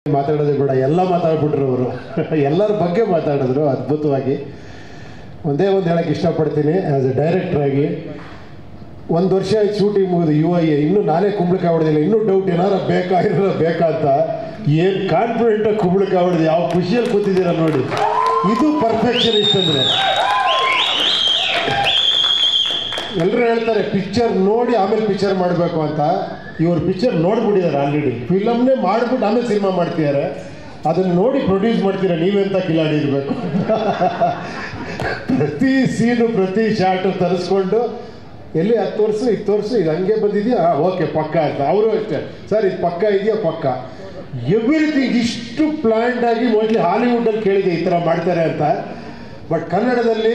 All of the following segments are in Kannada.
ಮಾತಾಡೋದು ಬೇಡ, ಎಲ್ಲ ಮಾತಾಡ್ಬಿಟ್ರು ಅವರು. ಎಲ್ಲರ ಬಗ್ಗೆ ಮಾತಾಡಿದ್ರು ಅದ್ಭುತವಾಗಿ. ಒಂದೇ ಒಂದು ಹೇಳಕ್ಕೆ ಇಷ್ಟಪಡ್ತೀನಿ, ಆ್ಯಸ್ ಎ ಡೈರೆಕ್ಟರ್ ಆಗಿ 1 ವರ್ಷ ಆಯ್ತು ಶೂಟಿಂಗ್ ಮುಗಿದು UI ಇನ್ನೂ ನಾನೇ ಕುಂಬಳಕಾಯಿ ಹೊಡೆದಿಲ್ಲ. ಇನ್ನೂ ಡೌಟ್ ಏನಾರ ಬೇಕಾ ಅಂತ. ಏನು ಕಾನ್ಫಿಡೆಂಟಾಗಿ ಕುಂಬಳಕಾಯಿ ಹೊಡೆದು ಯಾವ ಖುಷಿಯಲ್ಲಿ ಕೂತಿದ್ದೀರ ನೋಡಿ. ಇದು ಪರ್ಫೆಕ್ಷನಿಸ್ಟ್ ಅಂದರೆ. ಎಲ್ಲರೂ ಹೇಳ್ತಾರೆ ಪಿಕ್ಚರ್ ನೋಡಿ ಆಮೇಲೆ ಪಿಕ್ಚರ್ ಮಾಡಬೇಕು ಅಂತ. ಇವರು ಪಿಕ್ಚರ್ ನೋಡ್ಬಿಟ್ಟಿದ್ದಾರೆ ಆಲ್ರೆಡಿ. ಫಿಲಮ್ನೇ ಮಾಡಿಬಿಟ್ಟು ಆಮೇಲೆ ಸಿನಿಮಾ ಮಾಡ್ತಿದ್ದಾರೆ. ಅದನ್ನು ನೋಡಿ ಪ್ರೊಡ್ಯೂಸ್ ಮಾಡ್ತೀರಾ ನೀವೆಂತ ಕಿಲಾಡಿ ಇರಬೇಕು. ಪ್ರತಿ ಸೀನು ಪ್ರತಿ ಶಾರ್ಟು ತರಿಸ್ಕೊಂಡು ಎಲ್ಲಿ 10 ವರ್ಷ 20 ವರ್ಷ ಇದು ಹಂಗೆ ಬಂದಿದೆಯಾ, ಓಕೆ ಪಕ್ಕ ಅಂತ. ಅವರು ಅಷ್ಟೇ, ಸರ್ ಇದು ಪಕ್ಕ ಇದೆಯಾ, ಪಕ್ಕ. ಎವ್ರಿಥಿಂಗ್ ಇಷ್ಟು ಪ್ಲ್ಯಾಂಡ್ ಆಗಿ ಮೋಸ್ಟ್ಲಿ ಹಾಲಿವುಡ್ಡಲ್ಲಿ ಕೇಳಿದೆ ಈ ಥರ ಮಾಡ್ತಾರೆ ಅಂತ. ಬಟ್ ಕನ್ನಡದಲ್ಲಿ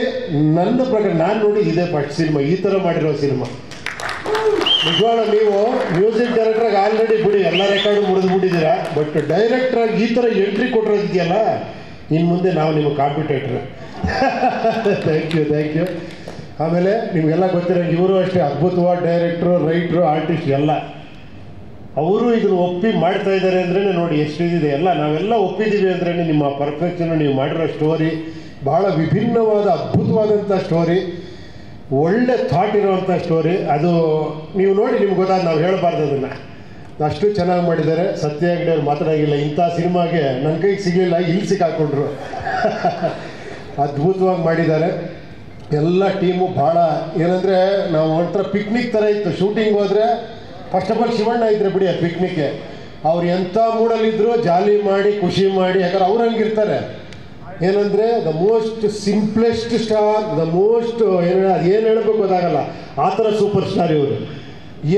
ನನ್ನ ಪ್ರಕಾರ ನಾನು ನೋಡಿ ಇದೇ ಫಸ್ಟ್ ಸಿನಿಮಾ, ಈ ಥರ ಮಾಡಿರೋ ಸಿನಿಮಾ. ನಿಜವಾಗ್ಲೂ ನೀವು ಮ್ಯೂಸಿಕ್ ಡೈರೆಕ್ಟ್ರಾಗಿ ಆಲ್ರೆಡಿ ಬಿಡಿ ಎಲ್ಲ ರೆಕಾರ್ಡು ಮುರಿದ್ಬಿಟ್ಟಿದ್ದೀರಾ. ಬಟ್ ಡೈರೆಕ್ಟ್ರಾಗಿ ಈ ಥರ ಎಂಟ್ರಿ ಕೊಟ್ಟಿರೋದಿದೆಯಲ್ಲ, ಇನ್ನು ಮುಂದೆ ನಾವು ನಿಮ್ಮ ಕಾಂಪಿಟೇಟ್ರು. Thank you. ಆಮೇಲೆ ನಿಮಗೆಲ್ಲ ಗೊತ್ತಿರೋ ಇವರು ಅಷ್ಟೇ ಅದ್ಭುತವಾದ ಡೈರೆಕ್ಟ್ರು, ರೈಟ್ರು, ಆರ್ಟಿಸ್ಟ್ ಎಲ್ಲ. ಅವರು ಇದನ್ನು ಒಪ್ಪಿ ಮಾಡ್ತಾ ಇದ್ದಾರೆ ಅಂದ್ರೆ ನೋಡಿ ಎಷ್ಟಿದೆ. ಎಲ್ಲ ನಾವೆಲ್ಲ ಒಪ್ಪಿದ್ದೀವಿ ಅಂದ್ರೆ ನಿಮ್ಮ ಪರ್ಫೆಕ್ಷನ್, ನೀವು ಮಾಡಿರೋ ಸ್ಟೋರಿ ಬಹಳ ವಿಭಿನ್ನವಾದ ಅದ್ಭುತವಾದಂಥ ಸ್ಟೋರಿ, ಒಳ್ಳೆ ಥಾಟ್ ಇರುವಂಥ ಸ್ಟೋರಿ. ಅದು ನೀವು ನೋಡಿ ನಿಮ್ಗೆ ಗೊತ್ತಾದ, ನಾವು ಹೇಳಬಾರ್ದು ಅದನ್ನು. ಅಷ್ಟು ಚೆನ್ನಾಗಿ ಮಾಡಿದ್ದಾರೆ. ಸತ್ಯ ಹೆಗ್ಡೆ ಅವ್ರು ಮಾತಾಡೋಂಗಿಲ್ಲ, ಇಂಥ ಸಿನಿಮಾಗೆ ನನ್ನ ಕೈಗೆ ಸಿಗಲಿಲ್ಲ, ಇಲ್ಲಿ ಸಿಕ್ಕಾಕೊಂಡ್ರು. ಅದ್ಭುತವಾಗಿ ಮಾಡಿದ್ದಾರೆ ಎಲ್ಲ ಟೀಮು. ಭಾಳ ಏನಂದರೆ ನಾವು ಒಂಥರ ಪಿಕ್ನಿಕ್ ಥರ ಇತ್ತು. ಶೂಟಿಂಗ್ ಹೋದರೆ ಫಸ್ಟ್ ಆಫ್ ಆಲ್ ಶಿವಣ್ಣ ಇದ್ರೆ ಬಿಡಿ ಆ ಪಿಕ್ನಿಕ್ಗೆ. ಅವ್ರು ಎಂಥ ಮೂಡಲ್ಲಿದ್ದರು, ಜಾಲಿ ಮಾಡಿ ಖುಷಿ ಮಾಡಿ. ಯಾಕಂದ್ರೆ ಅವ್ರು ಹಂಗಿರ್ತಾರೆ. ಏನಂದರೆ the most simplest star, the most ಏನು ಹೇಳಬೇಕು ಗೊತ್ತಾಗಲ್ಲ, ಆ ಥರ ಸೂಪರ್ ಸ್ಟಾರ್ ಇವರು.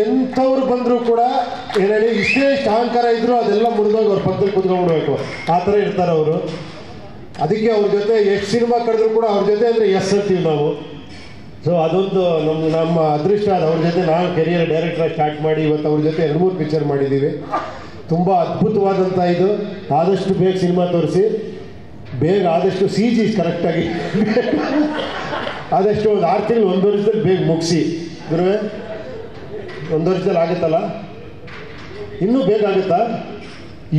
ಎಂಥವ್ರು ಬಂದರೂ ಕೂಡ ಏನು ಹೇಳಿ ಇಷ್ಟೇ ಅಹಂಕಾರ ಇದ್ದರೂ ಅದೆಲ್ಲ ಮುರಿದೋಗಿ ಅವ್ರ ಪಕ್ಕದಲ್ಲಿ ಕೂತ್ಕೊಂಡ್ಬಿಡ್ಬೇಕು, ಆ ಥರ ಇರ್ತಾರೆ ಅವರು. ಅದಕ್ಕೆ ಅವ್ರ ಜೊತೆ ಎಷ್ಟು ಸಿನಿಮಾ ಕಳೆದ್ರು ಕೂಡ ಅವ್ರ ಜೊತೆ ಅಂದರೆ ಎಸ್ ಅಂತೀವಿ ನಾವು. ಸೊ ಅದೊಂದು ನಮ್ಮ ಅದೃಷ್ಟ. ಅದು ಅವ್ರ ಜೊತೆ ನಾವು ಕೆರಿಯರ್ ಡೈರೆಕ್ಟರ್ ಸ್ಟಾರ್ಟ್ ಮಾಡಿ ಇವತ್ತು ಅವ್ರ ಜೊತೆ 2-3 ಪಿಕ್ಚರ್ ಮಾಡಿದ್ದೀವಿ. ತುಂಬ ಅದ್ಭುತವಾದಂಥ ಇದು. ಆದಷ್ಟು ಬೇಗ ಸಿನಿಮಾ ತೋರಿಸಿ, ಬೇಗ ಆದಷ್ಟು CG ಕರೆಕ್ಟಾಗಿ ಆದಷ್ಟು ಒಂದು 6 ತಿಂಗಳು 1 ವರ್ಷದಲ್ಲಿ ಬೇಗ ಮುಗಿಸಿ. ಗುರುವೇ 1 ವರ್ಷದಲ್ಲಿ ಆಗುತ್ತಲ್ಲ, ಇನ್ನೂ ಬೇಗ ಆಗುತ್ತಾ?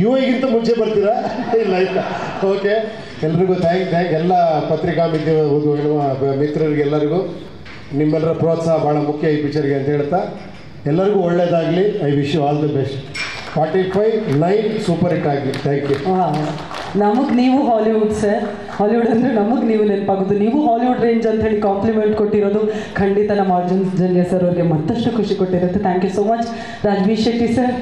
UIಗಿಂತ ಮುಂಚೆ ಬರ್ತೀರಾ? ಇಲ್ಲ. ಓಕೆ, ಎಲ್ರಿಗೂ ಥ್ಯಾಂಕ್. ಎಲ್ಲ ಪತ್ರಿಕಾ ಮಿತ್ರರಿಗೆಲ್ಲರಿಗೂ ನಿಮ್ಮೆಲ್ಲರ ಪ್ರೋತ್ಸಾಹ ಭಾಳ ಮುಖ್ಯ ಈ ಪಿಕ್ಚರ್ಗೆ ಅಂತ ಹೇಳ್ತಾ, ಎಲ್ಲರಿಗೂ ಒಳ್ಳೇದಾಗಲಿ. I wish you all the best. 45-9 super hit ಆಗಲಿ. Thank you. ನಮಗೆ ನೀವು ಹಾಲಿವುಡ್ ಸರ್, ಹಾಲಿವುಡ್ ಅಂದರೆ ನಮಗೆ ನೀವು ನೆನಪಾಗೋದು. ನೀವು ಹಾಲಿವುಡ್ ರೇಂಜ್ ಅಂತ ಹೇಳಿ ಕಾಂಪ್ಲಿಮೆಂಟ್ ಕೊಟ್ಟಿರೋದು ಖಂಡಿತ ನಮ್ಮ ಅರ್ಜುನ್ ಜನ್ಯ ಸರ್ ಅವ್ರಿಗೆ ಮತ್ತಷ್ಟು ಖುಷಿ ಕೊಟ್ಟಿರುತ್ತೆ. Thank you so much. Rajbir Shetty sir.